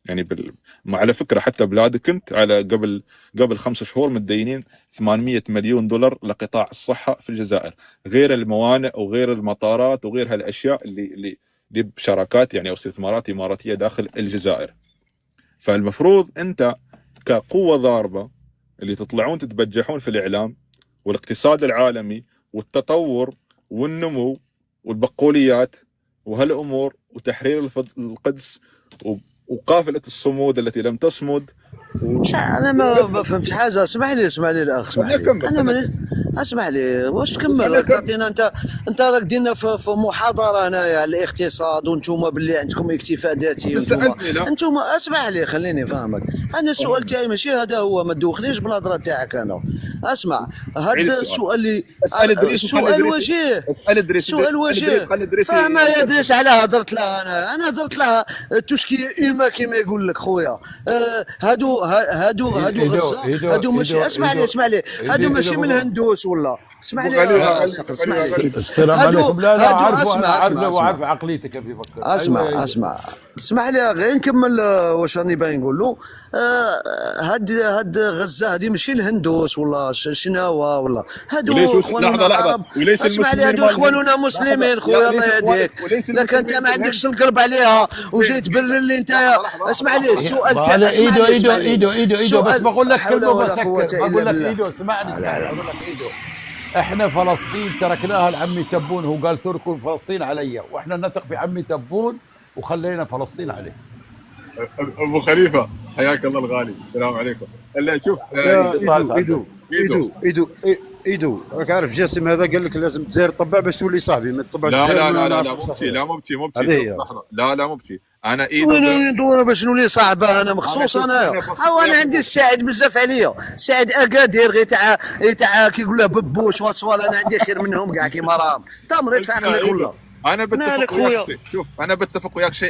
يعني على فكره حتى بلادك انت على قبل 5 شهور متدينين 800 مليون دولار لقطاع الصحه في الجزائر، غير الموانئ وغير المطارات وغير هالاشياء اللي بشراكات يعني او استثمارات اماراتيه داخل الجزائر. فالمفروض انت كقوه ضاربه اللي تطلعون تتبجحون في الاعلام والاقتصاد العالمي والتطور والنمو والبقوليات وهالامور وتحرير القدس وقافله الصمود التي لم تصمد مش انا ما فهمتش حاجه. اسمح لي الاخ، اسمح لي. انا من اسمح لي واش كمل راك تعطينا انت راك دينا في محاضره هنايا على الاقتصاد، وانتم باللي عندكم اكتفاء ذاتي. انتم اسمح لي خليني فاهمك. انا السؤال تاعي ماشي هذا هو، ما تدوخنيش بالهضره تاعك. انا اسمع هذا السؤال اللي السؤال وجيه، السؤال وجيه. فما يدريش على هضرت لها. انا هضرت لها توشكي ايما كيما يقول لك خويا. هادو غزه، هادو ماشي. اسمع لي هادو ماشي من الهندوس ولا. اسمع لي اسمع لي. السلام عليكم. لا عارف عقليتك كيف يفكر. اسمع لي غير نكمل واش راني باغي نقول له. هاد غزه هادي ماشي الهندوس ولا شناوه ولا هادو اخواننا العرب. اسمع لي هادو اخواننا مسلمين خويا الله يهديك. لكن انت ما عندكش القلب عليها وجاي تبرر لي انت. اسمع لي السؤال تاعك. ايدو بس بقول لك كلمه بسكر. بقول لك ايدو اسمعني. بقول لك ايدو احنا فلسطين تركناها لعمي تبون، هو قال تركوا فلسطين علي، واحنا نثق في عمي تبون وخلينا فلسطين عليه. ابو خليفه حياك الله الغالي، السلام عليكم. لا شوف ايدو راك عارف جاسم هذا قال لك لازم تزير طباع باش تولي صاحبي، ما تطبعش. لا مبكي لا مبكي. انا وين ندور باش نولي صاحبه انا مخصوص. انايا انا عندي الساعد بزاف عليا، ساعد اكادير غير تاع كيقول له ببوش وصوال. انا عندي خير منهم كاع كيما راهم. تمريض في عقلك ولا؟ انا بتفق وياك. شوف انا بتفق وياك شيء